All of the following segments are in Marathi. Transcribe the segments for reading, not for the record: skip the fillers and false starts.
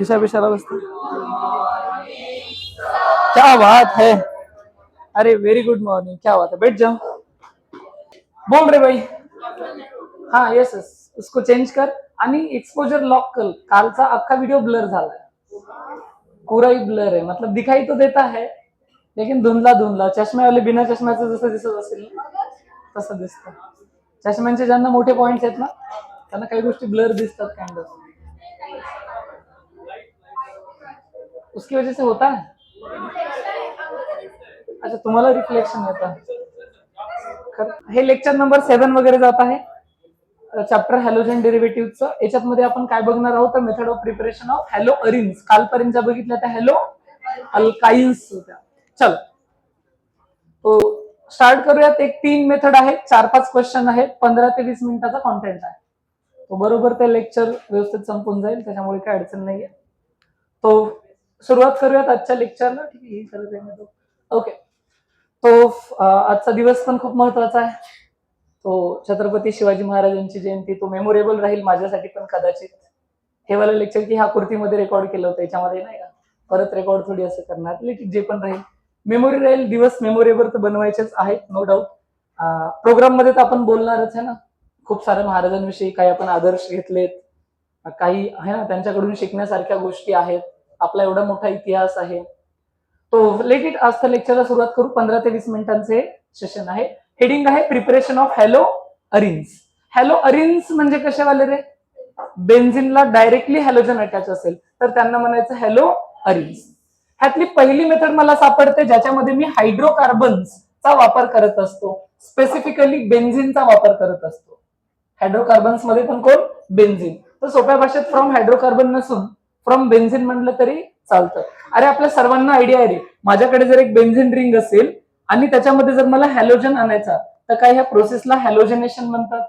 खिसा बिशाला बसते. क्या बात है. अरे व्हेरी गुड मॉर्निंग. क्या बात है. बैठ जाओ. बोल रे भाई. हा येस येस. उसको चेंज कर आणि एक्सपोजर लॉक कर. कालचा अख्खा व्हिडिओ ब्लर झाला. पूरा ही ब्लर है. मतलब दिखाई तो देता है लेकिन धुंदला धुंदला. चष्मे वाले बिना चष्म्याचं जसं दिसत असेल तसं दिसतं. चष्म्यांचे ज्यांना मोठे पॉइंट्स आहेत ना त्यांना काही गोष्टी ब्लर दिसतात काइंड ऑफ. उसकी वजह से होता है. अच्छा तुम्हाला रिफ्लेक्शन येतं. हे लेक्चर नंबर 7 वगैरे जात आहे. चॅप्टर हॅलोजन डेरिव्हेटिव्हचं. याच्यामध्ये आपण काय बघणार आहोत तर method of preparation of haloarenes. कालपर्यंत ज्या बघितल्या त्या हॅलो अल्काइन्स होत्या. चल तो स्टार्ट करूयात. एक 3 मेथड आहेत, 4-5 क्वेश्चन आहेत, 15 ते 20 मिनिटाचा कॉन्टेंट आहे. तो बरोबर ते लेक्चर व्यवस्थित संपून जाईल, त्याच्यामुळे काय अडचण नाहीये. तो सुरुवात करूयात आजच्या लेक्चरला. ठीक आहे. ओके. तो आजचा दिवस पण खूप महत्वाचा आहे. तो छत्रपती शिवाजी महाराजांची जयंती. तो मेमोरेबल राहील माझ्यासाठी पण कदाचित. हे वाला लेक्चर की ह्या कुर्तीमध्ये रेकॉर्ड केलं होतं याच्यामध्ये नाही का, परत रेकॉर्ड थोडी असं करणार. लेकिन जे पण राहील मेमोरी राहील. दिवस मेमोरेबल तर बनवायचेच आहेत नो डाऊट. प्रोग्राम मध्ये तर आपण बोलणारच आहे ना. खूप साऱ्या महाराजांविषयी काही आपण आदर्श घेतलेत, काही आहे ना त्यांच्याकडून शिकण्यासारख्या गोष्टी आहेत. आपला एवढा मोठा इतिहास आहे. तो लेट इट. आजच्या लेक्चरला सुरुवात करू. 15 ते 20 मिनिटांचे सेशन आहे. हेडिंग आहे preparation of haloarenes. Haloarenes म्हणजे कशावाले रे. बेन्झिनला डायरेक्टली हॅलोजन अटॅच असेल तर त्यांना म्हणायचं हॅलो अरिन्स. ह्यातली पहिली मेथड मला सापडते ज्याच्यामध्ये मी हायड्रोकार्बन्सचा वापर करत असतो. स्पेसिफिकली बेन्झिनचा वापर करत असतो. हायड्रोकार्बन्स मध्ये पण कोण बेन्झिन. तर सोप्या भाषेत फ्रॉम हायड्रोकार्बन नसून फ्रॉम बेन्झिन म्हणलं तरी चालतं. अरे आपल्या सर्वांना आयडिया आहे रे. माझ्याकडे जर एक बेन्झिन रिंग असेल आणि त्याच्यामध्ये जर मला हॅलोजन आणायचा तर काय ह्या प्रोसेसला हॅलोजनेशन म्हणतात.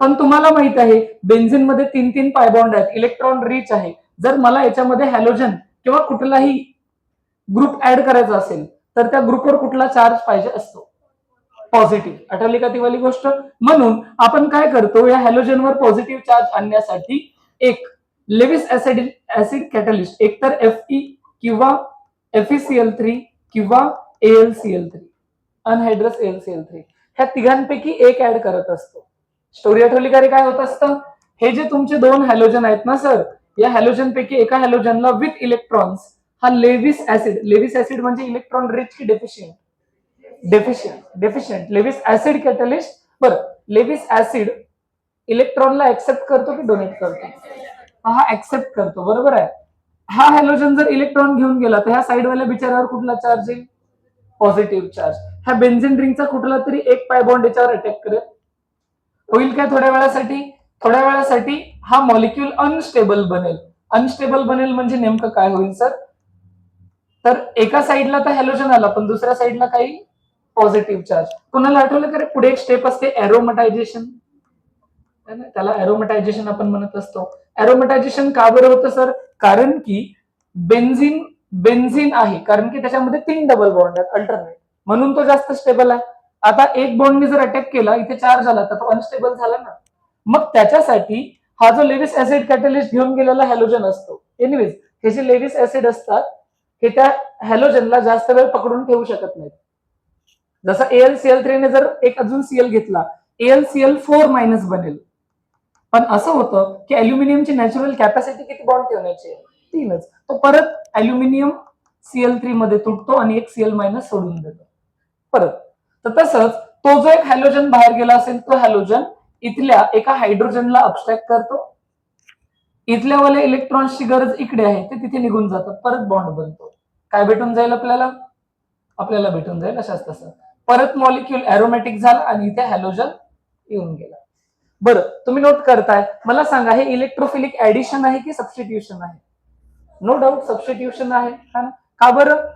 पण तुम्हाला माहित आहे बेन्झिन मध्ये 3 पाय बॉन्ड आहेत, इलेक्ट्रॉन रिच आहे. जर मला याच्यामध्ये हॅलोजन किंवा कुठलाही ग्रुप ऍड करायचा असेल तर त्या ग्रुपवर कुठला चार्ज पाहिजे असतो, पॉझिटिव्ह. आठवली का ती वाली गोष्ट. म्हणून आपण काय करतो या हॅलोजनवर पॉझिटिव्ह चार्ज आणण्यासाठी एक लेविस ऍसिड कॅटलिस्ट, एकतर Fe किंवा FeCl3 किंवा AlCl3, अनहायड्रस AlCl3, ह्या तिघांपैकी एक ऍड करत असतो. स्टोरी आठवली का रे. काय होत असतं, हे जे तुमचे 2 हॅलोजन आहेत ना सर, या हॅलोजन पैकी एका हॅलोजनला विथ इलेक्ट्रॉन्स हा लेविस ऍसिड म्हणजे इलेक्ट्रॉन रिच की deficient. Deficient Lewis acid catalyst. बरं लेविस ऍसिड इलेक्ट्रॉनला ऍक्सेप्ट करतो की डोनेट करतो. हा ऍक्सेप्ट करतो. बरोबर आहे. हा हॅलोजन जर इलेक्ट्रॉन घेऊन गेला तर ह्या साइडवाल्या बिचारावर कुठला चार्ज येईल, पॉझिटिव्ह चार्ज. ह्या बेन्झिन रिंगचा कुठला तरी एक पाय बॉन्ड याच्यावर अटॅक करेल. होईल काय थोड्या वेळासाठी हा मॉलिक्यूल अनस्टेबल बनेल. अनस्टेबल बनेल म्हणजे नेमकं काय होईल सर, तर एका साइडला तर हॅलोजन आला पण दुसऱ्या साइडला काही पॉझिटिव्ह चार्ज. कुणाला आठवलं का रे पुढे एक स्टेप असते एरोमटायझेशन. त्याला एरोमटायझेशन आपण म्हणत असतो. एरोमटायझेशन का बरं होतं सर, कारण की बेन्झिन आहे, कारण की त्याच्यामध्ये 3 डबल बॉन्ड आहेत अल्टरनेट, म्हणून तो जास्त स्टेबल आहे. आता एक बॉन्डने जर अटॅक केला इथे चार्ज आला तर तो अनस्टेबल झाला ना. मग त्याच्यासाठी हा जो लेविस ऍसिड कॅटलिस्ट घेऊन गेलेला हॅलोजन असतो. एनिवेज हे जे लेविस ऍसिड असतात हे त्या हॅलोजनला जास्त वेळ पकडून ठेवू शकत नाहीत. जसं AlCl3 ने जर एक अजून Cl घेतला AlCl4- बनेल. पण असं होतं की अल्युमिनियमची नॅचरल कॅपॅसिटी किती बॉन्ड ठेवण्याची, 3च. तो परत अल्युमिनियम Cl3 मध्ये तुटतो आणि एक Cl- सोडून देतो परत. तर तसंच तो जो एक हॅलोजन बाहेर गेला असेल तो हॅलोजन इथल्या एका हायड्रोजनला अबस्ट्रॅक्ट करतो. इथल्यावाल्या इलेक्ट्रॉन्सची गरज इकडे आहे ते तिथे निघून जातात, परत बॉन्ड बनतो. काय भेटून जाईल आपल्याला भेटून जाईल अशाच तसं परत मॉलिक्यूल एरोमॅटिक झाला आणि इथे हॅलोजन येऊन गेला. बरं तुम्ही नोट करताय. मला सांगा हे इलेक्ट्रोफिलिक ऍडिशन आहे की सबस्टिट्यूशन आहे. नो डाऊट सबस्टिट्यूशन आहे. का बरं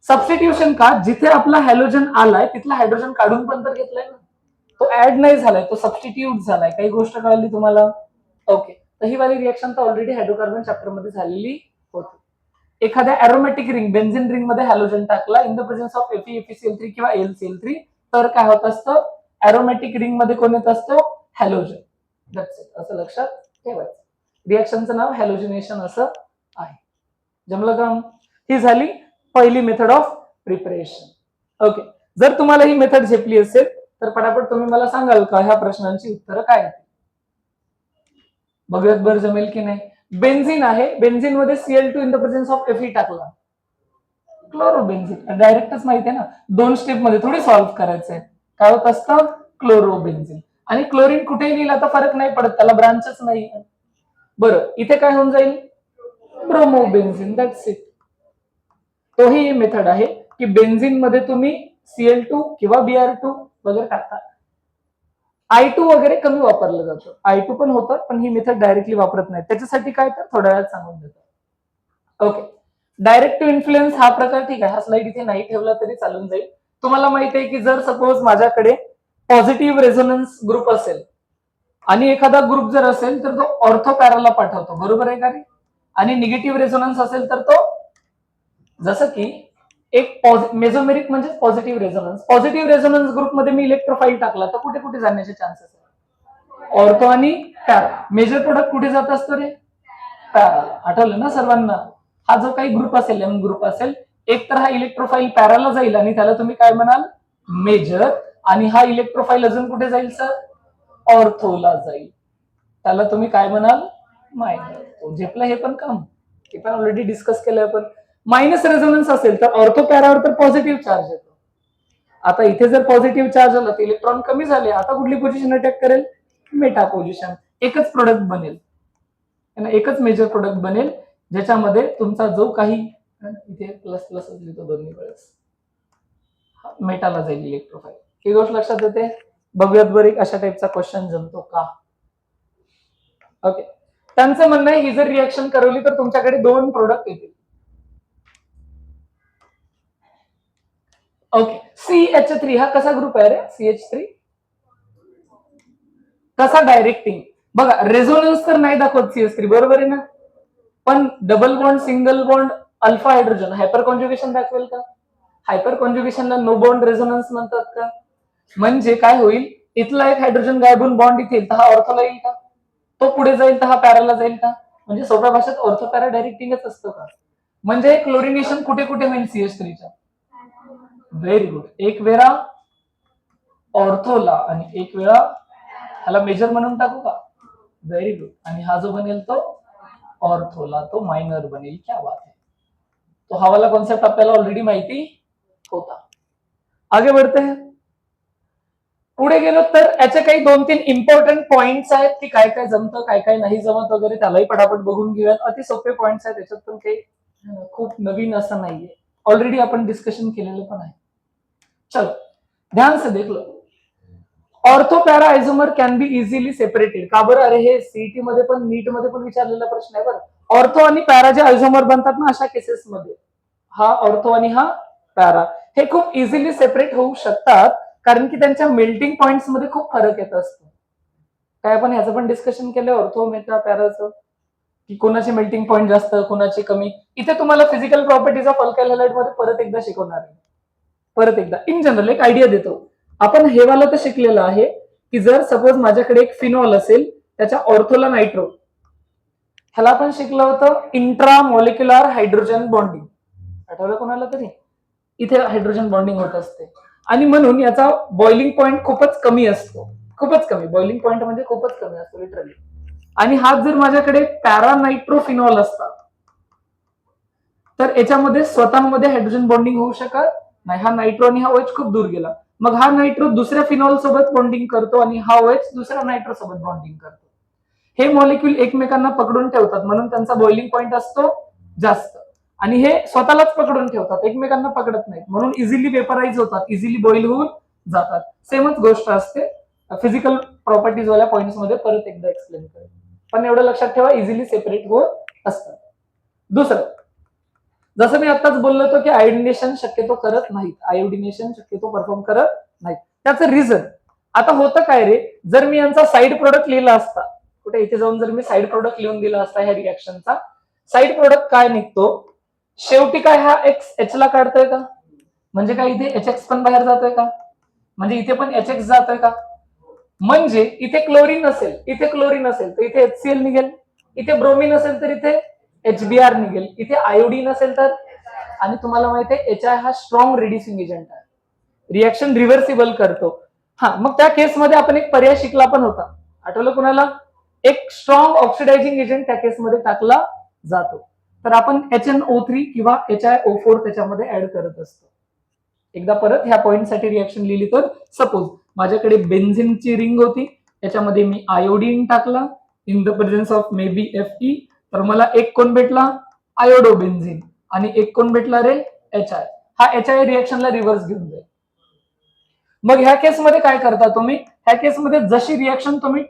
सबस्टिट्यूशन का, जिथे आपला हॅलोजन आलाय तिथला हायड्रोजन काढून पण तर घेतलाय ना, तो ऍड नाही झालाय, तो सबस्टिट्यूट झालाय. काही गोष्ट कळली तुम्हाला. ओके. तर ही वाली रिएक्शन तर ऑलरेडी हायड्रोकार्बन चॅप्टर मध्ये झालेली होती. एखाद्या एरोमॅटिक रिंग बेन्झिन रिंग मध्ये हॅलोजन टाकला in the presence of FeCl3 किंवा AlCl3 तर काय होत असतं, एरोमॅटिक रिंग मध्ये कोण येत असतो, हॅलोजन. असं लक्षात ठेवायचं. रिएक्शनचं नाव हॅलोजिनेशन असं आहे. जमलं का? ही झाली पहिली मेथड ऑफ प्रिपरेशन. ओके, जर तुम्हाला ही मेथड झेपली असेल तर पटापट तुम्ही मला सांगाल का ह्या प्रश्नांची उत्तरं काय आहेत? बघूयात बरं जमेल की नाही. बेन्झिन आहे, बेन्झिन मध्ये Cl2 in the presence of Fe टाकला, क्लोरोबेन्झिन. डायरेक्टच माहिती आहे ना, 2 स्टेप मध्ये थोडी सॉल्व्ह करायचंय. काय होत असतं? क्लोरोबेन्झिन. आणि क्लोरीन कुठेही लिहिला तर फरक नाही पडत, त्याला ब्रांचच नाही. बरं, इथे काय होऊन जाईल? ब्रोमोबेन्झिन. That's it. तोही मेथड आहे की बेन्झिन मध्ये तुम्ही Cl2 किंवा Br2 वगैरे टाकता. I2 वगैरे कमी वापरलं जातं, I2 पण होतं, पण ही मेथड डायरेक्टली वापरत नाही. त्याच्यासाठी काय तर थोड्या वेळात सांगून देतो. ओके, डायरेक्ट टू इन्फ्लुएन्स हा प्रकार ठीक आहे, हा स्लाइड इथे नाही ठेवला तरी चालून जाईल. तुम्हाला माहिती आहे की जर सपोज माझ्याकडे पॉझिटिव्ह रेझोनन्स ग्रुप असेल आणि एखादा ग्रुप जर असेल तर तो ऑर्थो पॅराला पाठवतो, बरोबर आहे का रे? आणि निगेटिव्ह रेझोनन्स असेल तर तो, जसं की एक मेझोमेरिक म्हणजे पॉझिटिव्ह रेझोनन्स, पॉझिटिव्ह रेझोनन्स ग्रुपमध्ये मी इलेक्ट्रोफाईल टाकला तर कुठे कुठे जाण्याचे चान्सेस आहे? ऑर्थो आणि पॅरा. मेजर प्रोडक्ट कुठे जात असतो रे? पॅरा. आठवलं ना सर्वांना? हा जो काही ग्रुप असेल, एम ग्रुप असेल, एक तर हा इलेक्ट्रोफाईल पॅराला जाईल आणि त्याला तुम्ही काय म्हणाल? मेजर. आणि हा इलेक्ट्रोफाईल अजून कुठे जाईल सर? ऑर्थोला जाईल, त्याला तुम्ही काय म्हणाल? मायनर. झेपलं हे पण काम, हे पण ऑलरेडी डिस्कस केलंय आपण. मायनस रेझोनन्स असेल तर ऑर्थो पॅरावर तर पॉझिटिव्ह चार्ज येतो. आता इथे जर पॉझिटिव्ह चार्ज आला तर इलेक्ट्रॉन कमी झाले, आता कुठली पोझिशन अटॅक करेल? Meta position. एकच प्रोडक्ट बनेल, एकच मेजर प्रोडक्ट बनेल ज्याच्यामध्ये तुमचा जो काही, इथे प्लस प्लस लिहितो दोन्ही वेळेस, मेटाला जाईल इलेक्ट्रोफाईल. ही गोष्ट लक्षात येते? बघूयात बरं अशा टाईपचा क्वेश्चन जमतो का. ओके, त्यांचं म्हणणं आहे ही जर रिएक्शन करवली तर तुमच्याकडे 2 प्रोडक्ट येतील. ओके, CH3 हा कसा ग्रुप आहे रे? CH3 कसा डायरेक्टिंग? बघा, रेझोनन्स तर नाही दाखवत CH3, बरोबर आहे ना? पण double bond, single bond, alpha hydrogen, hyperconjugation दाखवेल का? हायपर कॉन्ज्युगेशनला नो बॉन्ड रेझोनन्स म्हणतात का? म्हणजे काय होईल? इथला एक हायड्रोजन गायब होऊन बॉन्ड इथे येईल तर हा ऑर्थोला येईल का? तो पुढे जाईल तर हा पॅराला जाईल का? म्हणजे सोप्या भाषेत ऑर्थो पॅरा डायरेक्टिंगच असतं का? म्हणजे क्लोरिनेशन कुठे कुठे होईल CH3च्या? Very good. एक वेळा ऑर्थोला आणि एक वेळा ह्याला मेजर म्हणून टाकू का? Very good. आणि हा जो बनेल तो ऑर्थोला, तो मायनर बनेल. क्या बात है. तो हा वाला कॉन्सेप्ट आपल्याला ऑलरेडी माहिती होता. आगे बढ़ते हैं. पुढे गेलो तर याचे काही 2-3 इम्पॉर्टंट पॉइंट्स आहेत की काय काय जमतं, काय काय नाही जमत वगैरे, त्यालाही पटापट बघून घेऊयात. अति सोपे पॉइंट्स आहेत, त्याच्यात पण काही खूप नवीन असं नाहीये, ऑलरेडी आपण डिस्कशन केलेलं पण आहे. चलो ध्यान से देख लो. Ortho para isomer can be easily separated. का बरं? अरे हे सीईटी मध्ये पण, नीट मध्ये पण विचारलेला प्रश्न आहे बरं. ऑर्थो आणि पॅरा जे आयझोमर बनतात ना अशा केसेसमध्ये, हा ऑर्थो आणि हा पॅरा, हे खूप इझिली सेपरेट होऊ शकतात, कारण की त्यांच्या मेल्टिंग पॉइंट्स मध्ये खूप फरक येत असतो. काय आपण ह्याचं पण डिस्कशन केलं ऑर्थो मेटा पॅराचं, की कोणाचे मेल्टिंग पॉइंट जास्त, कोणाचे कमी. इथे तुम्हाला physical properties of alkyl halide मध्ये परत एकदा शिकवणार आहे. परत एकदा इन जनरल एक आयडिया देतो. आपण हे वाला तर शिकलेलं आहे की जर सपोज माझ्याकडे एक फिनॉल असेल, त्याच्या ऑर्थोला नायट्रो, ह्याला आपण शिकलं होतं इंट्रा मॉलिक्युलर हायड्रोजन बॉन्डिंग. आठवलं कोणाला तरी? इथे हायड्रोजन बॉन्डिंग होत असते आणि म्हणून याचा बॉइलिंग पॉइंट खूपच कमी असतो, खूपच कमी. बॉइलिंग पॉइंट म्हणजे खूपच कमी असतो लिटरली. आणि हा जर माझ्याकडे पॅरानायट्रोफिनॉल असता तर याच्यामध्ये स्वतःमध्ये हायड्रोजन बॉन्डिंग होऊ शकत नाही. हा नायट्रो आणि हा OH खूप दूर गेला, मग हा नायट्रो दुसऱ्या फिनॉल सोबत बॉन्डिंग करतो आणि हा OH दुसऱ्या नायट्रो सोबत बॉन्डिंग करतो. हे मॉलिक्यूल एकमेकांना पकडून ठेवतात म्हणून त्यांचा बॉइलिंग पॉइंट असतो जास्त, आणि हे स्वतःलाच पकडून ठेवतात, एकमेकांना पकडत नाहीत, म्हणून इझिली वेपराइज होतात, इझिली बॉइल होऊन जातात. सेमच गोष्ट असते फिजिकल प्रॉपर्टीज वाल्या पॉइंट्स मध्ये, परत एकदा एक्सप्लेन करेल. पण एवढं लक्षात ठेवा, इझिली सेपरेट होत असतात. दुसरं, जसं मी आताच बोललो होतो की आयोडिनेशन शक्यतो करत नाहीत, आयोडिनेशन शक्यतो परफॉर्म करत नाहीत. त्याचं रिझन, आता होतं काय रे, जर मी यांचा साईड प्रोडक्ट लिहिला असता, कुठे इथे जाऊन जर मी साईड प्रोडक्ट लिहून दिला असता ह्या रिएक्शनचा, साईड प्रोडक्ट काय निघतो शेवटी? काय हा एक्स एच ला काढतोय का? म्हणजे काय इथे HX पण बाहेर जातोय का? म्हणजे इथे पण HX जातोय का? म्हणजे इथे क्लोरीन असेल, इथे क्लोरीन असेल तर इथे HCl निघेल, इथे ब्रोमीन असेल तर इथे HBr निघेल. इथे आयोडीन असेल तर, आणि तुम्हाला माहिती आहे HI हा स्ट्रॉंग रिड्युसिंग एजंट आहे, रिएक्शन रिव्हर्सिबल करतो. हा, मग त्या केसमध्ये आपण एक पर्याय शिकला पण होता, आठवलं कुणाला? एक स्ट्रॉंग ऑक्सिडायझिंग एजंट त्या केसमध्ये टाकला जातो. तर आपण HNO3 किंवा HiO4 त्याच्यामध्ये ऍड करत असतो. एकदा परत ह्या पॉइंटसाठी रिएक्शन लिहिली तर, सपोज माझ्याकडे बेन्झिनची रिंग होती, त्याच्यामध्ये मी आयोडीन टाकला in the presence of may be Fe, तर मला एक कोण भेटला? आयोडोबेन्झिन. आणि एक कोण भेटला रे? HI. हा HI रिएक्शनला रिव्हर्स घेऊन जाईल. मग ह्या केसमध्ये काय करता तुम्ही? ह्या केसमध्ये जशी रिएक्शन तुम्ही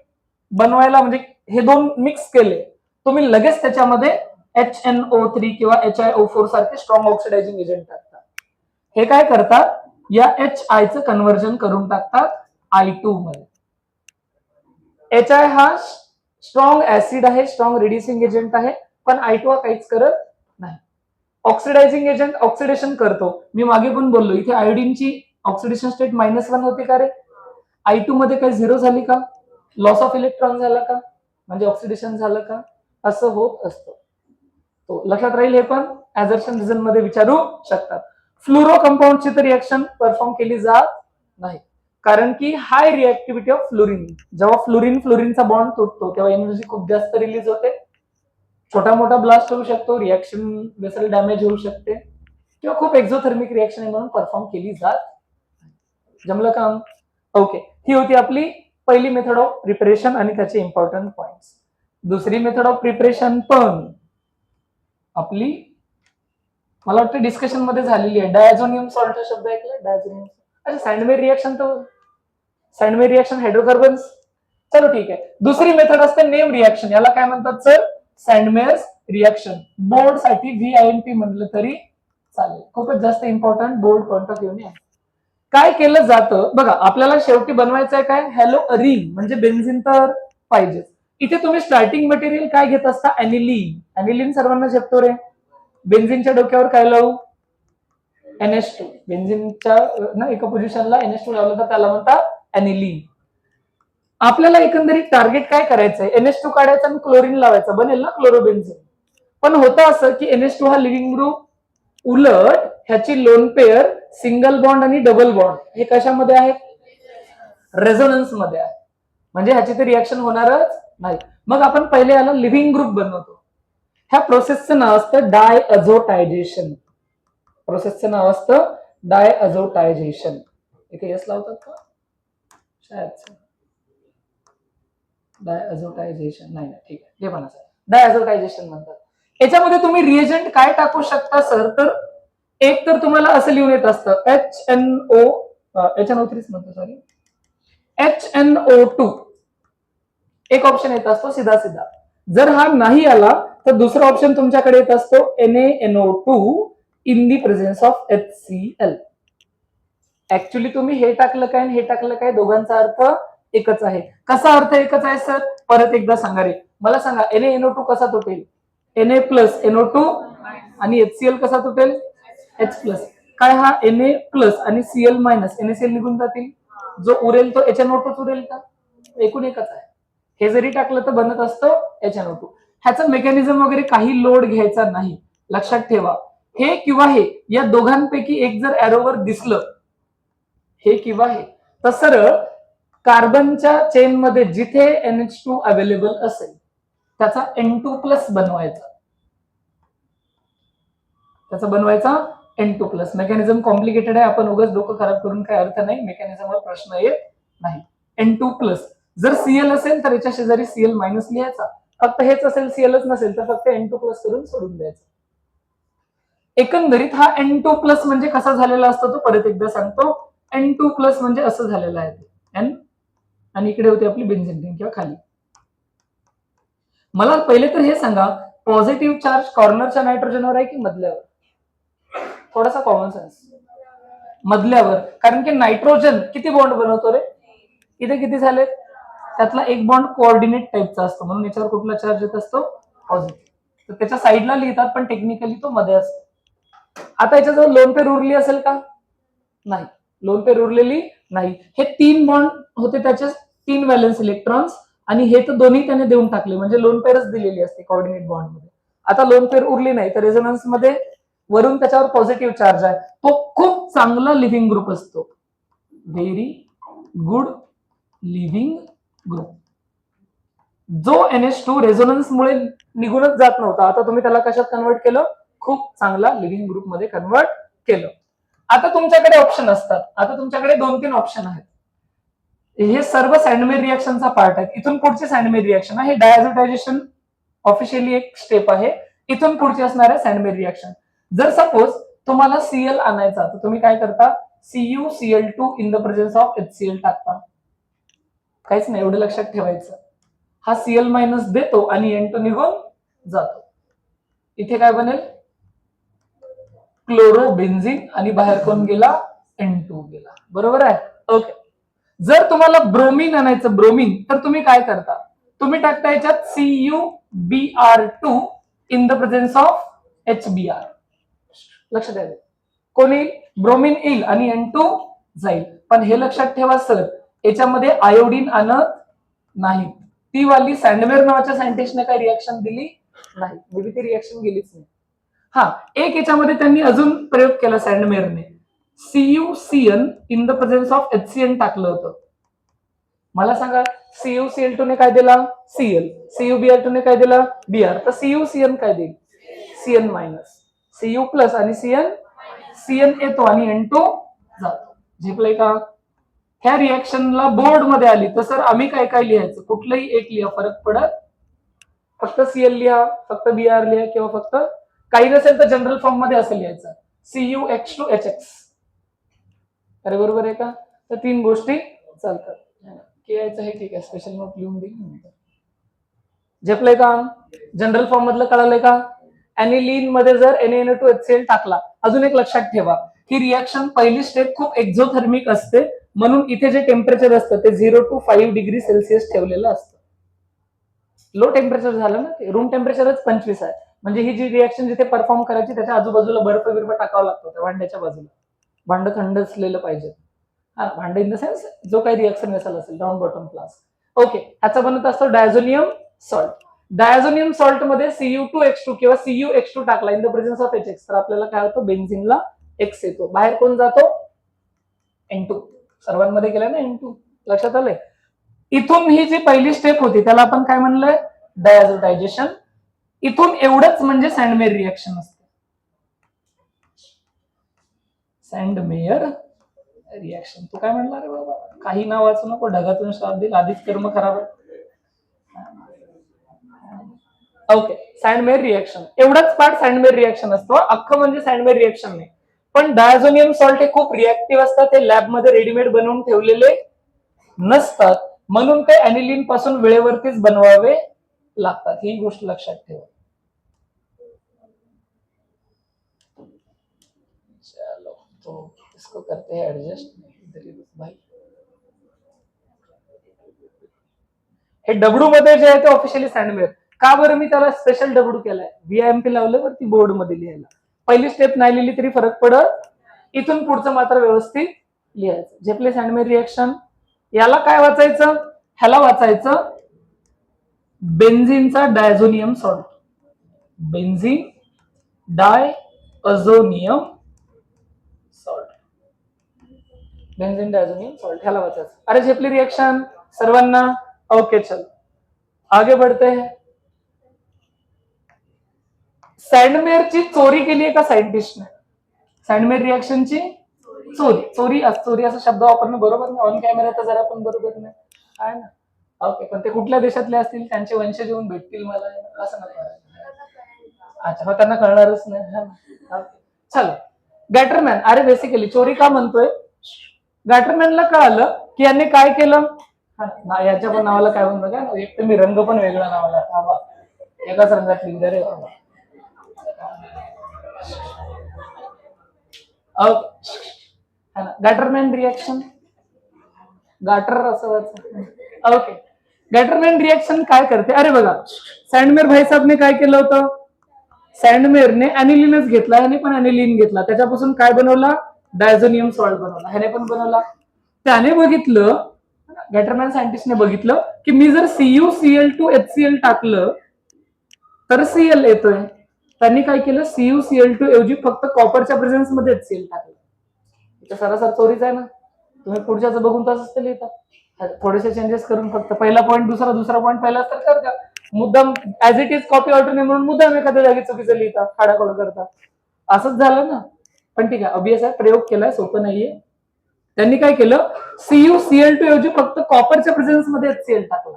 बनवायला, म्हणजे हे दोन मिक्स केले, तुम्ही लगेच त्याच्यामध्ये HNO3 किंवा HiO4 सारखे स्ट्रॉंग ऑक्सिडायझिंग एजंट टाकतात. हे काय करतात? या HI चं कन्व्हर्जन करून टाकतात I2 मध्ये. HI हा स्ट्रॉंग ऍसिड आहे, स्ट्रॉंग रिड्युसिंग एजंट आहे, पण I2 हा काहीच करत नाही. ऑक्सिडायझिंग एजंट ऑक्सिडेशन करतो. मी मागे पण बोललो, इथे आयोडीनची ऑक्सिडेशन स्टेट -1 होती का रे? I2 मध्ये काही झिरो झाली का? लॉस ऑफ इलेक्ट्रॉन झाला का? म्हणजे ऑक्सिडेशन झालं का? असं होत असतं. तो लक्षात राहील. हे पण ऍझर्शन रिझन मध्ये विचारू शकतात. फ्लोरो कंपाऊंडची तर रिएक्शन परफॉर्म केली जात नाही, कारण की हाय रिएक्टिव्हिटी ऑफ फ्लोरीन. जेव्हा फ्लोरीनचा बॉन्ड तुटतो तेव्हा एनर्जी खूप जास्त रिलीज होते, छोटा मोठा ब्लास्ट होऊ शकतो, रिएक्शन वेसल डॅमेज होऊ शकते, किंवा खूप एक्झोथर्मिक रिएक्शन आहे म्हणून परफॉर्म केली जात. जमलं काम? ओके. ही होती आपली पहिली मेथड ऑफ प्रिपरेशन आणि त्याचे इम्पॉर्टंट पॉइंट्स. दुसरी मेथड ऑफ प्रिपरेशन पण आपली, मला वाटतं डिस्कशन मध्ये झालेली आहे. डायझोनियम सॉल्ट हा शब्द ऐकलाय? डायझोनियम. अच्छा, सँडमेयर रिएक्शन, तर सँडमेयर रिएक्शन हायड्रोकार्बन्स. चलो ठीक आहे. दुसरी मेथड असते नेम रिएक्शन. याला काय म्हणतात सर? सँडमेयर्स रिएक्शन. बोर्ड साठी VINP म्हणलं तरी चालेल. खूपच जास्त important board point of view. काय केलं जातं बघा, आपल्याला शेवटी बनवायचं आहे काय? हॅलो अरिन, म्हणजे बेन्झिन तर पाहिजे. इथे तुम्ही स्टार्टिंग मटेरियल काय घेत असता? अॅनिलीन. अॅनिलीन सर्वांना झेपतो रे. बेन्झिनच्या डोक्यावर काय लावू? NH2. बेन्झिनच्या ना एका पोझिशनला NH2 लावलं तर त्याला म्हणतात अॅनिलीन. आपल्याला एकंदरीत टार्गेट काय करायचंय? NH2 काढायचं आणि क्लोरीन लावायचं, बनेल ना क्लोरोबेन्झिन. पण होतं असं की NH2 हा लिव्हिंग ग्रुप, उलट ह्याची लोन पेअर सिंगल बॉन्ड आणि डबल बॉन्ड हे कशामध्ये आहे? रेझोनन्स मध्ये आहे, म्हणजे ह्याची तर रिएक्शन होणारच नाही. मग आपण पहिले याला लिव्हिंग ग्रुप बनवतो. ह्या प्रोसेसचं नाव असतं डायअझोटायझेशन. प्रोसेसचं नाव असतं डायअझोटायझेशन. इथे यस लावतात का? शायद डायअझोटायझेशन नाही, ठीक आहे, हे पण डायअझोटायझेशन म्हणतात. याच्यामध्ये तुम्ही रिएजंट काय टाकू शकता सर? तर एक तर तुम्हाला असं लिहून येत असतं HNO3 म्हणतो, सॉरी, HNO2. एक ऑप्शन येत असतो सीधा सीधा. जर हा नाही आला तर दुसरा ऑप्शन तुमच्याकडे येत असतो NaNO2 in the presence of HCl. Actually तुम्ही हे टाकलं काय आणि हे टाकलं काय, दोघांचा अर्थ एकच आहे. कसा अर्थ एकच आहे सर? परत एकदा सांगा रे मला, सांगा NaNO2 कसा तुटेल? Na+NO2 आणि HCl कसा तुटेल? H+. काय हा Na+ आणि Cl- NaCl निघून जातील, जो उरेल तो HNO2 उरेल का? एकूण एकच आहे. हे जरी टाकलं तर बनत असतं HNO2. ह्याचं मेकॅनिझम वगैरे काही लोड घ्यायचा नाही. लक्षात ठेवा, हे किंवा हे या दोघांपैकी एक जर एरोवर दिसलं, हे किंवा हे, तर सरळ कार्बनच्या चेन मध्ये जिथे NH2 अवेलेबल असेल त्याचा N2+ बनवायचा. त्याचा बनवायचा N2+. मेकॅनिझम कॉम्प्लिकेटेड आहे, आपण उगाच डोकं खराब करून काही अर्थ नाही, मेकॅनिझमवर प्रश्न येत नाही. N2+. जर Cl असेल तर याच्या शेजारी Cl- लिहायचा. फक्त हेच असेल, Clच नसेल तर फक्त N2+ करून सोडून द्यायचं. एकंदरीत हा N2+ म्हणजे कसा झालेला असतो तो परत एकदा सांगतो. N2+ म्हणजे असं झालेलं आहे N, आणि इकडे होती आपली बेन्झिन रिंग किंवा खाली. मला पहिले तर हे सांगा, पॉझिटिव्ह चार्ज कॉर्नरच्या नायट्रोजनवर आहे की मधल्यावर? थोडासा कॉमन सेन्स. मधल्यावर, कारण की नायट्रोजन किती बॉन्ड बनवतो रे? इथे किती झाले? त्यातला एक बॉन्ड कोऑर्डिनेट टाइपचा असतो, म्हणून याच्यावर कुठला चार्ज येत असतो? पॉझिटिव्ह. तर त्याच्या साईडला लिहितात, पण टेक्निकली तो मध्ये असतो. आता याच्याजवळ लोन पेअर उरली असेल का? नाही, लोन पेअर उरलेली नाही. हे 3 बॉन्ड होते, त्याचे 3 व्हॅलेन्स इलेक्ट्रॉन्स, आणि हे तर दोन्ही त्याने देऊन टाकले, म्हणजे लोन पेअरच दिलेली असते कोऑर्डिनेट बॉन्ड मध्ये. आता लोन पेअर उरली नाही तर रेझोनन्स मध्ये वरून त्याच्यावर पॉझिटिव्ह चार्ज आहे, तो खूप चांगला लिव्हिंग ग्रुप असतो, व्हेरी गुड लिव्हिंग ग्रुप. जो NH2 रेझोनन्स मुळे निघूनच जात नव्हता, आता तुम्ही त्याला कशात कन्वर्ट केलं, खूप चांगला लिव्हिंग ग्रुप मध्ये कन्वर्ट केलं. आता तुमच्याकडे ऑप्शन असतात, आता तुमच्याकडे 2-3 ऑप्शन आहेत. हे सर्व सँडमेर रिएक्शनचा पार्ट आहे. इथून पुढची सँडमेर रिएक्शन आहे, हे डायझोटायझेशन ऑफिशियली एक स्टेप आहे. इथून पुढची असणार आहे सँडमेर रिएक्शन. जर सपोज तुम्हाला Cl आणायचा तर तुम्ही काय करता, CuCl2 in the presence of HCl टाकता. काहीच नाही, एवढं लक्षात ठेवायचं. हा Cl मायनस देतो आणि N2 निघून जातो. इथे काय बनेल, क्लोरोबेन्झिन, आणि बाहेर कोण गेला, N2 गेला. बरोबर आहे. ओके. जर तुम्हाला ब्रोमीन आणायचं, ब्रोमीन, तर तुम्ही काय करता, तुम्ही टाकता याच्यात CuBr2 in the presence of HBr. लक्षात द्या, कोणी ब्रोमीन येईल आणि N2 जाईल. पण हे लक्षात ठेवा सर, याच्यामध्ये आयोडीन आणत नाही. ती वाली सँडमेर नावाच्या सायंटिस्टने काही रिएक्शन दिली नाही, मे बी ती रिएक्शन गेलीच नाही. हा, एक याच्यामध्ये त्यांनी अजून प्रयोग केला सँडमेरने, CuCN in the presence of HCN टाकलं होतं. मला सांगा, CuCl2 ने काय दिला, Cl, CuBr2 ने काय दिला, Br, तर CuCN काय देईल, Cn मायनस, Cu प्लस आणि Cn येतो आणि N2 जातो. झेपलंय का? ह्या रिएक्शनला बोर्ड मध्ये आली तर सर आम्ही काय काय लिहायचं, कुठलंही एक लिहा, फरक पडत, फक्त Cl लिहा, फक्त Br लिहा, किंवा फक्त काही नसेल तर जनरल फॉर्म मध्ये असं लिहायचं, CuH2HX. अरे बरोबर आहे का? तर 3 गोष्टी चालतात. यायचं हे ठीक आहे, स्पेशल नोट लिहून देईल. झेपलंय का? जनरल फॉर्म मधलं कळालंय का? ऍनिलीन मध्ये जर NaNO2HCl टाकला, अजून एक लक्षात ठेवा, ही रिएक्शन पहिली स्टेप खूप एक्झोथर्मिक असते, म्हणून इथे जे टेम्परेचर असतं ते 0 to 5 डिग्री सेल्सिअस ठेवलेलं असतं. लो टेम्परेचर झालं ना, ते रूम टेम्परेचरच 25 आहे, म्हणजे ही जी रिएक्शन जिथे परफॉर्म करायची त्याच्या आजूबाजूला बर्फ बिर्फ टाकावा लागतो, त्या भांड्याच्या बाजूला. भांड थंड असलेलं पाहिजे. हा, भांड इन द सेन्स जो काही रिएक्शन वेसल असेल, राऊंड बॉटम फ्लास्क. ओके, ह्याचा बनत असतो डायझोनियम सॉल्ट. डायझोनियम सॉल्ट मध्ये Cu2H2 किंवा CuH2 टाकला in the presence of HX, तर आपल्याला काय होतं, बेन्झिनला X येतो, बाहेर कोण जातो, N2. सर्वांमध्ये गेला ना N2, लक्षात आलंय? इथून ही जी पहिली स्टेप होती त्याला आपण काय म्हणलंय, डायझोटायझेशन. इथून एवढंच म्हणजे सँडमेर रिएक्शन असते, सँडमेयर रिएक्शन. तू काय म्हणणार रे बाबा, काही नाव वाचू नको, ढगातून श्राप देईल, आधीच कर्म खराब आहे. ओके, सँडमेर रिएक्शन, एवढाच पार्ट सँडमेर रिएक्शन असतो, अख्खं म्हणजे सँडमेर रिएक्शन नाही. पण डायझोनियम सॉल्ट हे खूप रिएक्टिव्ह असतात, ते लॅबमध्ये रेडीमेड बनवून ठेवलेले नसतात, म्हणून ते ऍनिलीन पासून वेळेवरतीच बनवावे लागतात, ही गोष्ट लक्षात ठेवा. चलो, तो इसको करते हैं एडजस्ट भाई. हे डब्ल्यू मध्ये जे आहे ते ऑफिशियली सँडमेर. का बरं मी त्याला स्पेशल डब्ल्यू केलाय, VIMP लावलं वरती बोर्ड मध्ये लिहायला. पहिली स्टेप नाही लिहिली तरी फरक पडत, इथून पुढचं मात्र व्यवस्थित लिहायचं. झेपले सँडमेर रिएक्शन. याला काय वाचायचं, ह्याला वाचायचं बेन्झिनचा diazonium salt, benzene diazonium salt, benzene diazonium salt, ह्याला वाचायचं. अरे झेपली रिएक्शन सर्वांना? ओके, चल आगे बढ़ते हैं. सँडमेरची चोरी केली आहे का सायंटिस्टने, सँडमेर रिएक्शनची चोरी, चोरी चोरी असा शब्द वापरणं बरोबर नाही, ऑन कॅमेरा तर जरा पण बरोबर नाही आहे ना. ओके, पण ते कुठल्या देशातले असतील, त्यांचे वंशज येऊन भेटतील मला, असं नाही. अच्छा, मग त्यांना कळणारच नाही. चल, गॅटरमॅन. अरे बेसिकली चोरी का म्हणतोय, गॅटरमॅनला कळालं की यांनी काय केलं, याच्या पण नावाला काय म्हणतो का, एक तर मी रंग पण वेगळा नावाला, एकाच रंगात लिहिलं रे बाबा. गॅटरमॅन रिएक्शन, गाटर असं वाटतं. ओके, गॅटरमॅन रिएक्शन काय करते, अरे बघा, सँडमेर भाईसाहेबने काय केलं होतं, सँडमेरने ऍनिलीनच घेतला, ह्याने पण ऍनिलीन घेतला, त्याच्यापासून काय बनवला, डायझोनियम सॉल्ट बनवला, ह्याने पण बनवला. त्याने बघितलं, गॅटरमॅन सायंटिस्टने बघितलं की मी जर CuCl2HCl टाकलं तर सीएल येतोय. त्यांनी काय केलं, CuCl2 ऐवजी फक्त कॉपरच्या प्रेझेन्स मध्येच सीएल टाकलं. इथं सरासर चोरीच आहे ना. तुम्ही पुढच्याच बघून तसंच ते लिहिता, थोडेसे चेंजेस करून. फक्त पहिला पॉईंट दुसरा, दुसरा पॉईंट पहिला तर करता. मुद्दाम as it is copy alternate म्हणून मुद्दाम एखाद्या जागी चुकीचं लिहिता, खाडाखोड करता. असंच झालं ना. पण ठीक आहे, अभ्यास आहे, प्रयोग केलाय, सोपं नाहीये. त्यांनी काय केलं, CuCl2 ऐवजी फक्त कॉपरच्या प्रेझेन्स मध्ये सीएल टाकला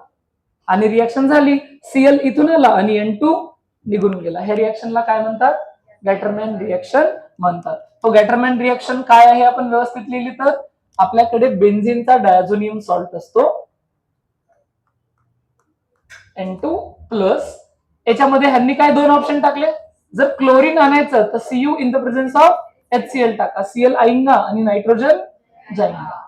आणि रिएक्शन झाली. सीएल इथून आला आणि N2 निघून गेला. ह्या रिएक्शनला काय म्हणतात, गॅटरमॅन रिएक्शन म्हणतात. तो गॅटरमॅन रिएक्शन काय आहे आपण व्यवस्थित लिहिली तर, आपल्याकडे बेन्झिनचा डायझोनियम सॉल्ट असतो N2 प्लस. याच्यामध्ये ह्यांनी काय दोन ऑप्शन टाकले, जर क्लोरीन आणायचं तर Cu in the presence of HCl टाका, Cl आईंगा आणि नायट्रोजन जाईंगा.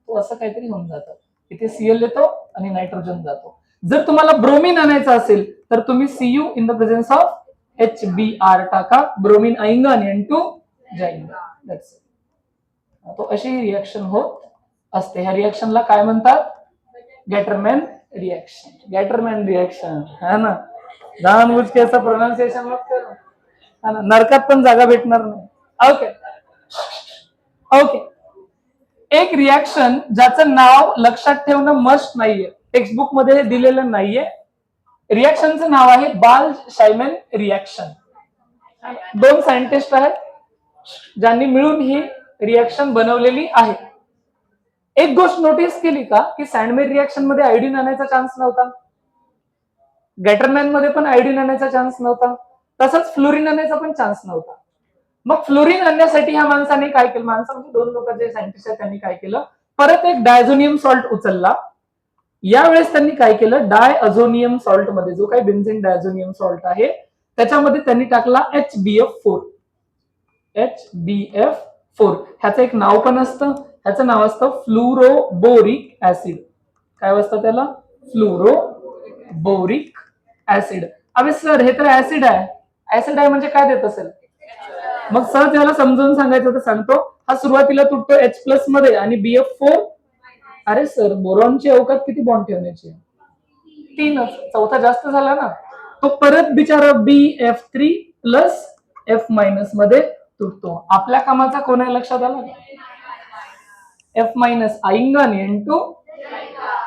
तो असं काहीतरी होऊन जातं. इथे Cl येतो आणि नायट्रोजन जातो. जर तुम्हाला ब्रोमीन आणायचं असेल तर तुम्ही Cu in the presence of HBr टाका, ब्रोमीन आईंगा आणि N2 जाईंगा. तो अशी रिएक्शन होत असते. ह्या रिएक्शनला काय म्हणतात, गॅटरमॅन रिएक्शन. गॅटरमॅन रिएक्शन है ना, जानबूझ के असं प्रोनाउन्सिएशन मत करो, है ना, नरकात पण जागा भेटणार नाही. Okay okay. एक रिएक्शन ज्याचं नाव लक्षात ठेवणं मस्ट नाहीये, टेक्स्टबुक मध्ये दिलेलं नाहीये. रिएक्शनचं नाव आहे बाल शायमॅन रिएक्शन. दोन सायंटिस्ट आहेत ज्यांनी मिळून ही रिएक्शन बनवलेली आहे. एक गोष्ट नोटीस केली का, की सँडमेर रिएक्शन मध्ये आयोडीन आणायचा चान्स नव्हता, गॅटरमॅन मध्ये पण आयोडीन आणायचा चान्स नव्हता, तसंच फ्लोरीन आणायचा पण चान्स नव्हता. मग फ्लोरीन आणण्यासाठी ह्या माणसाने काय केलं, माणसं म्हणजे दोन लोक जे सायंटिस्ट आहेत त्यांनी काय केलं, परत एक डायझोनियम सॉल्ट उचलला. यावेळेस त्यांनी काय केलं, डायअझोनियम सॉल्ट मध्ये, जो काही बेन्झीन डायझोनियम सॉल्ट आहे त्याच्यामध्ये त्यांनी टाकला HbF4. HbF4 ह्याचं एक नाव पण असतं, ह्याचं नाव असतं फ्लुरोबोरिक ऍसिड. काय असतं त्याला, फ्लुरोबोरिक ऍसिड. अबे सर हे तर ऍसिड आहे, ऍसिड आहे म्हणजे काय देत असेल. मग सर त्याला समजावून सांगायचं तर सांगतो, हा सुरुवातीला तुटतो H+ मध्ये आणि BF4. अरे सर बोरॉनची अवकात किती बॉन्ड ठेवण्याची, 3च, चौथा जास्त झाला ना. तो परत बिचारा BF3 प्लस F- मध्ये तुटतो. आपल्या कामाचा कोणा लक्षात आला, F- आईंगा आणि N2.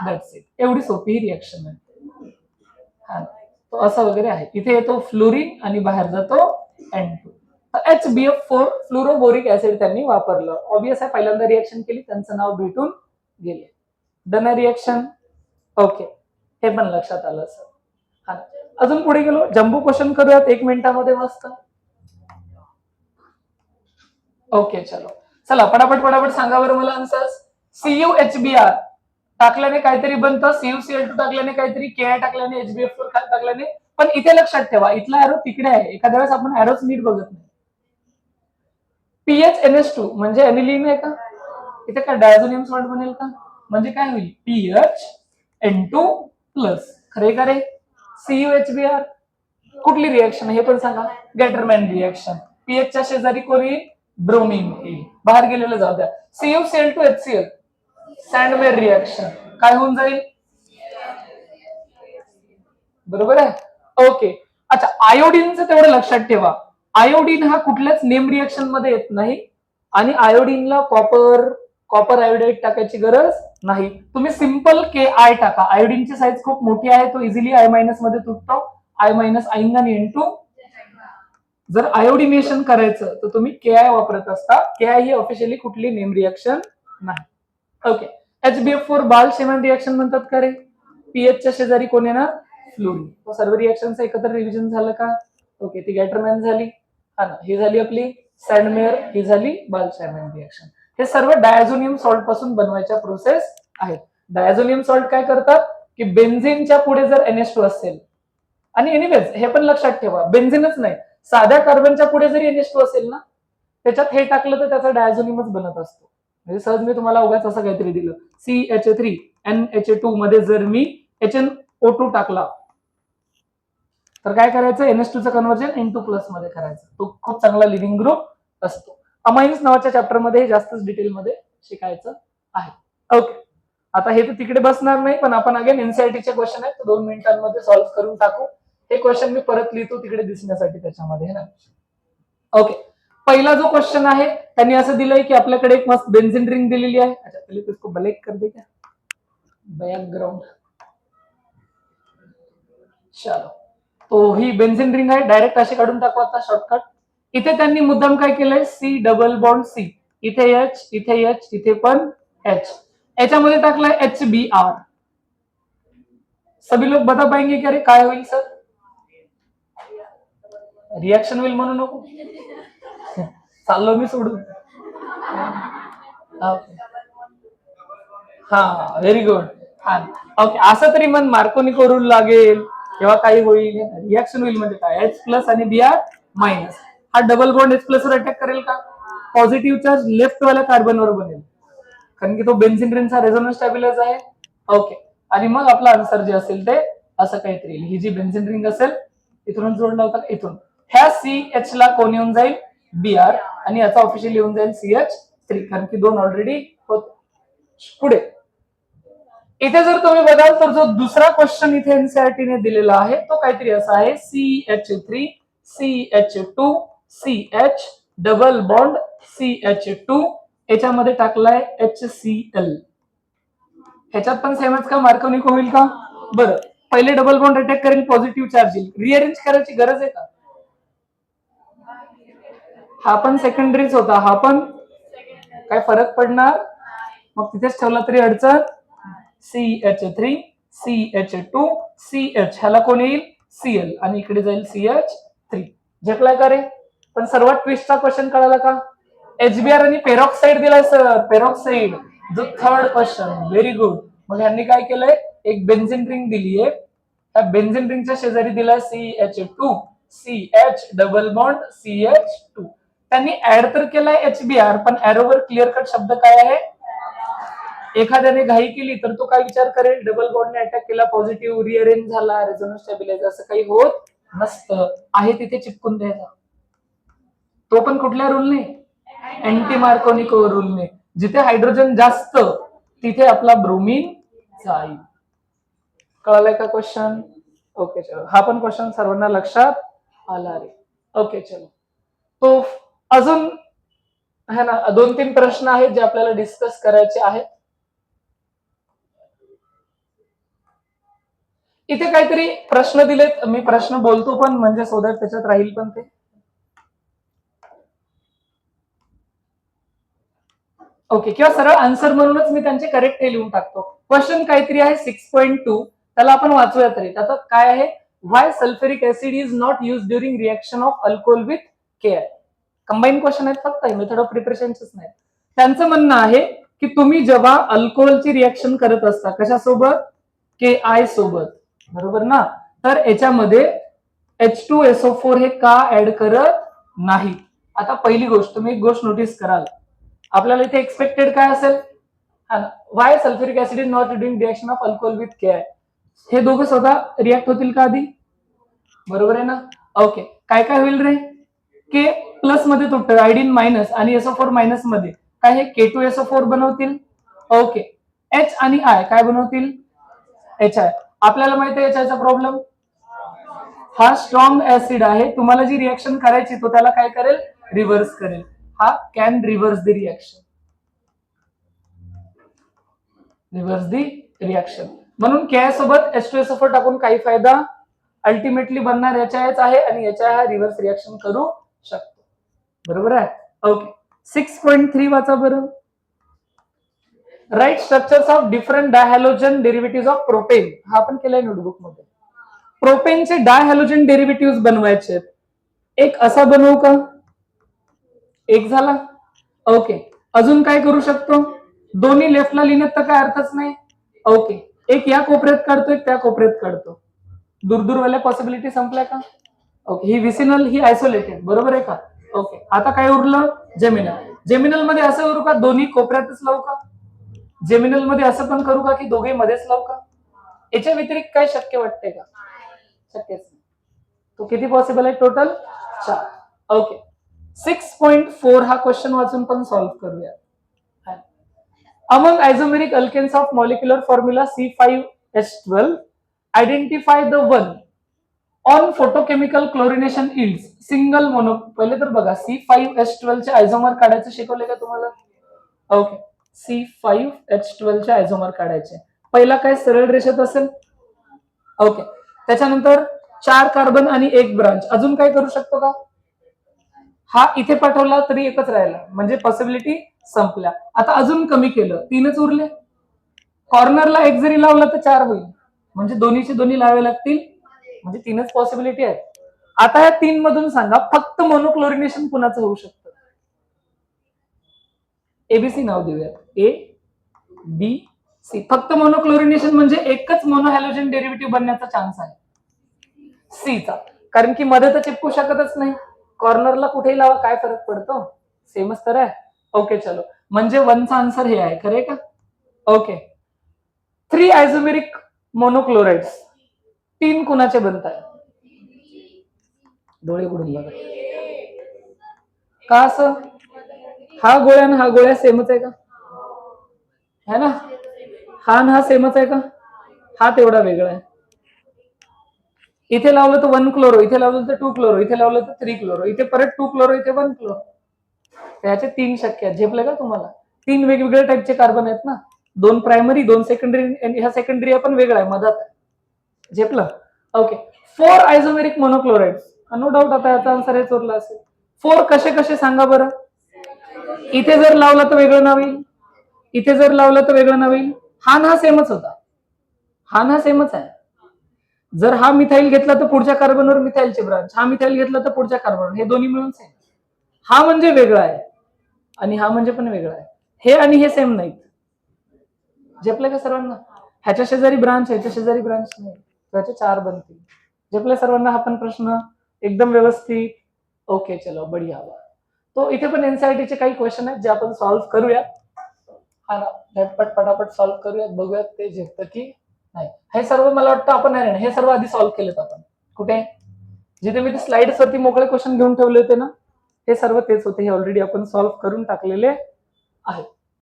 That's it. एवढी सोपी ही रिएक्शन आहे. तो असं वगैरे आहे. इथे येतो फ्लोरीन आणि बाहेर जातो N2. HbF4 फ्लुरोबोरिक ऍसिड त्यांनी वापरलं. ऑब्वियस आहे, पहिल्यांदा रिएक्शन केली, त्यांचं नाव भेटून गेले. Done reaction. ओके, हे पण लक्षात आलं सर. अजून पुढे गेलो, जम्बो क्वेश्चन करूयात 1 मिनिटामध्ये मस्त. ओके चलो, चला पटापट पटापट सांगा बरं मला आन्सर्स. CuHbr टाकल्याने काहीतरी बनतं, CuCl2 टाकल्याने काहीतरी, Ki टाकल्याने, HbF4 टाकल्याने. पण इथे लक्षात ठेवा, इथला एरो तिकडे आहे, एखाद्या वेळेस आपण एरोच नीट बघत नाही. PHNH2 म्हणजे एनिलीन आहे का, इथे काय डायझोनियम सॉल्ट बनेल का, म्हणजे काय होईल, PHN2 प्लस. खरे का रे, CuHbr कुठली रिएक्शन हे पण सांगा, गॅटरमॅन रिएक्शन. पीएच च्या शेजारी कोणी, ब्रोमीन येईल, बाहेर गेलेलं जाऊ द्या. CuCl2HCl सँडमेर रिएक्शन काय होऊन जाईल, बरोबर आहे. ओके, अच्छा आयोडीनचं तेवढं लक्षात ठेवा, आयोडीन हा कुठल्याच नेम रिएक्शन मध्ये येत नाही आणि आयोडीनला कॉपर आयोडाईड टाकायची गरज नाही. तुम्ही सिंपल Ki टाका, आयोडीनची साईज खूप मोठी आहे, तो इझिली I- मध्ये तुटतो, I- आईंगा आणि N2. जर आयोडिनेशन करायचं तर तुम्ही Ki वापरत असता. Ki ही ऑफिशियली कुठली नेम रिएक्शन नाही. ओके, HbF4 बाल शेमॅन रिएक्शन म्हणतात का रे, पीएच च्या शेजारी कोण येणार, फ्लोरीन. सर्व रिएक्शनचं एकत्र रिव्हिजन झालं का. ओके, ती गॅटरमॅन झाली, हा ना, ही झाली आपली सँडमेअर, ही झाली बाल शेमॅन रिएक्शन. हे सर्व डायझोनियम सॉल्ट पासून बनवायच्या प्रोसेस आहेत. डायझोनियम सॉल्ट काय करतात, की बेन्झिनच्या पुढे जर NH2 असेल, आणि एनिवेज हे पण लक्षात ठेवा, बेन्झिनच नाही, साध्या कार्बनच्या पुढे जरी NH2 असेल ना, त्याच्यात हे टाकलं तर त्याचा डायझोनियमच बनत असतो. म्हणजे सहज मी तुम्हाला उगाच असं काहीतरी दिलं, CH3 NH2 मध्ये जर मी HNO2 टाकला तर काय करायचं, NH2 चं कन्व्हर्जन N2+ मध्ये करायचं. तो खूप चांगला लिव्हिंग ग्रुप असतो. अमाइन्स नावाच्या चॅप्टर मध्ये जास्तच डिटेलमध्ये शिकायचं आहे. ओके, आता हे तर तिकडे बसणार नाही, पण आपण अगेन एनसीईआरटीचे क्वेश्चन आहेत, 2 मिनिटांमध्ये सॉल्व्ह करून टाकू. हे क्वेश्चन मी परत लिहितो तिकडे दिसण्यासाठी त्याच्यामध्ये ना. ओके, पहिला जो क्वेश्चन आहे त्यांनी असं दिलंय की आपल्याकडे एक मस्त बेन्झिन रिंग दिलेली आहे. अच्छा पहले तो इसको ब्लैक कर दे क्या बैकग्राउंड. चलो, तो ही बेन्झिन रिंग आहे, डायरेक्ट असे काढून टाकू आता शॉर्टकट. इथे त्यांनी मुद्दाम काय केलंय, सी डबल बॉन्ड सी, इथे एच, इथे एच, इथे पण एच, याच्यामध्ये टाकलाय HBr. सभी लोग बता पाएंगे की अरे काय होईल सर, रिएक्शन होईल म्हणू नको. चाललो मी सोडून. हा व्हेरी गुड. हा ओके, असं तरी मन मार्कोनी करू लागेल किंवा काही होईल. रिएक्शन होईल म्हणजे काय, H प्लस आणि Br मायनस. हा डबल बॉन्ड H प्लस वर अटॅक करेल का, पॉझिटिव्ह चार्ज लेफ्ट वाल्या कार्बनवर बनेल, कारण की तो बेन्झिन रिंगचा रेझोनन्स स्टॅबिलायझर आहे. ओके, आणि मग आपला आन्सर जे असेल ते असं काहीतरी येईल. ही जी बेन्झिन रिंग असेल इथूनच जोडला होता इथून, ह्या CH ला कोण येऊन जाईल, Br, आणि याचा ऑफिशियल येऊन जाईल CH3, कारण की दोन ऑलरेडी होते. पुढे इथे जर तुम्ही बघाल तर जो दुसरा क्वेश्चन इथे एनसीईआरटीने दिलेला आहे तो काहीतरी असा आहे, CH3 CH2 CH double bond CH2, याच्यामध्ये टाकलाय HCl. ह्याच्यात पण सेमच का, मार्कोनिक होईल का. बरं, पहिले डबल बॉन्ड अटॅक करेल, पॉझिटिव्ह चार्ज येईल, रिअरेंज करायची गरज आहे का, हा पण सेकंडरीच होता, हा पण काय फरक पडणार, मग तिथेच ठेवला तरी अडचण. CH3 CH2 CH, ह्याला कोण येईल Cl, आणि इकडे जाईल CH3. झेपलाय का रे. पण सर्वात ट्विस्टचा क्वेश्चन कळाला का, HBr आणि पेरॉक्साईड दिलाय सर, पेरॉक्साईड जो थर्ड क्वेश्चन. Very good. मग यांनी काय केलंय, एक बेन्झिन रिंग दिली आहे, त्या बेन्झिन रिंगच्या शेजारी दिलाय CH2 CH double bond CH2. त्यांनी ऍड तर केलाय HBr, पण एरोवर क्लिअर कट शब्द काय आहे, एखाद्याने घाई केली तर तो काय विचार करेल, डबल बॉन्डने अटॅक केला, पॉझिटिव्ह रिअरेंज झाला, रेझोनन्स स्टॅबिलायझर, असं काही होत नसतं, आहे तिथे चिपकून द्यायचा. तो पण कुठल्या रूलने, अँटी मार्कोनिको रूलने. जिथे हायड्रोजन जास्त तिथे आपला ब्रोमीन जाईल. कळालाय का क्वेश्चन. ओके चलो, हा पण क्वेश्चन सर्वांना लक्षात आला रे. ओके चलो, तो अजून है ना 2-3 प्रश्न आहेत जे आपल्याला डिस्कस करायचे आहेत. इथे काहीतरी प्रश्न दिलेत, मी प्रश्न बोलतो पण म्हणजे सो दॅट त्याच्यात राहील पण ते. ओके, किंवा सरळ आन्सर म्हणूनच मी त्यांचे करेक्ट हे लिहून टाकतो. क्वेश्चन काहीतरी आहे 6.2, त्याला आपण वाचूया तरी. त्याचं काय आहे, why sulphuric acid is not use during reaction of alcohol with KI. Combine question आहेत फक्त, मेथड ऑफ प्रिपरेशनच नाही. त्यांचं म्हणणं आहे की तुम्ही जेव्हा अल्कोहोलची रिएक्शन करत असता कशासोबत, KI सोबत, बरोबर ना, तर याच्यामध्ये H2SO4 हे का ऍड करत नाही. आता पहिली गोष्ट तुम्ही एक गोष्ट नोटीस कराल, आपल्याला इथे एक्सपेक्टेड काय असेल, why sulphuric acid is not doing reaction of alcohol with KI. हे दोघं स्वतः रिॲक्ट होतील का आधी, बरोबर आहे ना. ओके, काय काय होईल रे, के प्लस मध्ये तुटतं, आयडीन मायनस, आणि SO4 मायनस मध्ये काय, हे K2SO4 बनवतील. ओके, H आणि I काय बनवतील, HI. आपल्याला माहिती आहे HI चा प्रॉब्लेम, हा स्ट्रॉंग ऍसिड आहे, तुम्हाला जी रिएक्शन करायची तो त्याला काय करेल, रिव्हर्स करेल. हा can reverse the reaction, reverse the reaction. म्हणून के सोबत H2SO4 टाकून काही फायदा, अल्टिमेटली बनणार HIच आहे, आणि HI हा रिव्हर्स रिएक्शन करू शकतो, बरोबर आहे. ओके, 6.3 वाचा बरं. Write structures of different dihalogen derivative of propane. हा आपण केलाय नोटबुक मध्ये. प्रोपेनचे डायहॅलोजन डेरिव्हेटिव्ह बनवायचे, एक असा बनवू का, एक झाला. ओके, अजून काय करू शकतो, दोन्ही लेफ्टला लिहिण्यात तर काय अर्थच नाही. ओके, एक या कोपऱ्यात काढतो, एक त्या कोपऱ्यात काढतो, दूरदूरवाल्या पॉसिबिलिटी संपल्या का. ओके, ही विसिनल ही आयसोलेटेड, बरोबर आहे का. ओके, आता काय उरलं, जेमिनल. जेमिनल मध्ये असं करू का, दोन्ही कोपऱ्यातच लावू का, जेमिनल मध्ये असं पण करू का की दोघे मध्येच लावू का, याच्या व्यतिरिक्त काय शक्य वाटते का, शक्यच नाही. तो किती पॉसिबल आहे, टोटल 4. ओके, 6.4 हा क्वेश्चन वाचून पण सॉल्व्ह करूया. Among isomeric alkanes of molecular formula C5H12, identify the one on photochemical chlorination yield single mono. पहिले तर बघा C5H12 चे आयझोमर काढायचे शिकवले का तुम्हाला? ओके, C5H12 चे आयझोमर काढायचे. पहिला काय सरळ रेषेत असेल. ओके, त्याच्यानंतर 4 कार्बन आणि 1 ब्रांच. अजून काय करू शकतो का? हा इथे पाठवला तरी एकच राहिला, म्हणजे पॉसिबिलिटी संपल्या. आता अजून कमी केलं, 3च उरले. कॉर्नरला 1 जरी लावला तर 4 होईल, म्हणजे दोन्हीचे दोन्ही लावावे लागतील, म्हणजे 3च पॉसिबिलिटी आहेत. आता या 3 मधून सांगा फक्त मोनोक्लोरिनेशन कुणाचं होऊ शकतं? एबीसी नाव देऊया, ए बी सी. फक्त मोनोक्लोरिनेशन म्हणजे एकच मोनोहॅलोजन डेरिव्हेटिव्ह बनण्याचा चान्स आहे सीचा, कारण की मध्ये तर चिपकू शकतच नाही. कॉर्नरला कुठेही लावा, काय फरक पडतो? सेमच तर आहे. ओके चलो, म्हणजे 1चा आन्सर हे आहे, खरे का? ओके, 3 आयझोमेरिक मोनोक्लोराइड्स 3 कुणाचे बनतात? डोळे उघडून बघा. का असं? हा गोळ्या आणि हा गोळ्या सेमच आहे का? है ना? हा ना हा सेमच आहे का? हा तेवढा वेगळा आहे. इथे लावलं तर 1 क्लोरो, इथे लावलं तर 2 क्लोरो, इथे लावलं तर 3 क्लोरो, इथे परत 2 क्लोरो, इथे 1 क्लोरो. त्याचे 3 शक्य आहेत. झेपलं का तुम्हाला? 3 वेगवेगळ्या टाईपचे कार्बन आहेत ना, 2 प्रायमरी 2 सेकंडरी. ह्या सेकंडरी पण वेगळा आहे मधात. झेपलं? ओके, 4 आयझोमेरिक मोनोक्लोराइड्स. नो डाऊट आता याचा आन्सर हे चोरला असेल. 4 कसे कसे सांगा बरं? इथे जर लावलं तर वेगळं नाव येईल, इथे जर लावलं तर वेगळं नाव येईल. हा ना सेमच होता, हा ना सेमच आहे. जर हा मिथाईल घेतला तर पुढच्या कार्बनवर मिथाईलचे ब्रांच, हा मिथाईल घेतला तर पुढच्या कार्बनवर, हे दोन्ही मिळून सेम. हा म्हणजे वेगळा आहे आणि हा म्हणजे पण वेगळा आहे. हे आणि हे सेम नाहीत. झेपले का सर्वांना? ह्याच्या शेजारी ब्रांच, ह्याच्या शेजारी ब्रांच नाही, त्याचे 4 बनतील. झेपले सर्वांना हा पण प्रश्न? एकदम व्यवस्थित. ओके चलो, बढिया. तो इथे पण एनसीईआरटीचे काही क्वेश्चन आहेत जे आपण सॉल्व्ह करूयात. हा ना, झटपट पटापट सॉल्व्ह करूयात, बघूयात ते झेपतं की नाही. हे सर्व मला वाटतं आपण हे सर्व आधी सॉल्व्ह केलेत आपण. कुठे? जिथे मी ते स्लाइड्स वरती मोकळे क्वेश्चन घेऊन ठेवले होते ना, हे सर्व तेच होते. हे ऑलरेडी आपण सॉल्व्ह करून टाकलेले आहे.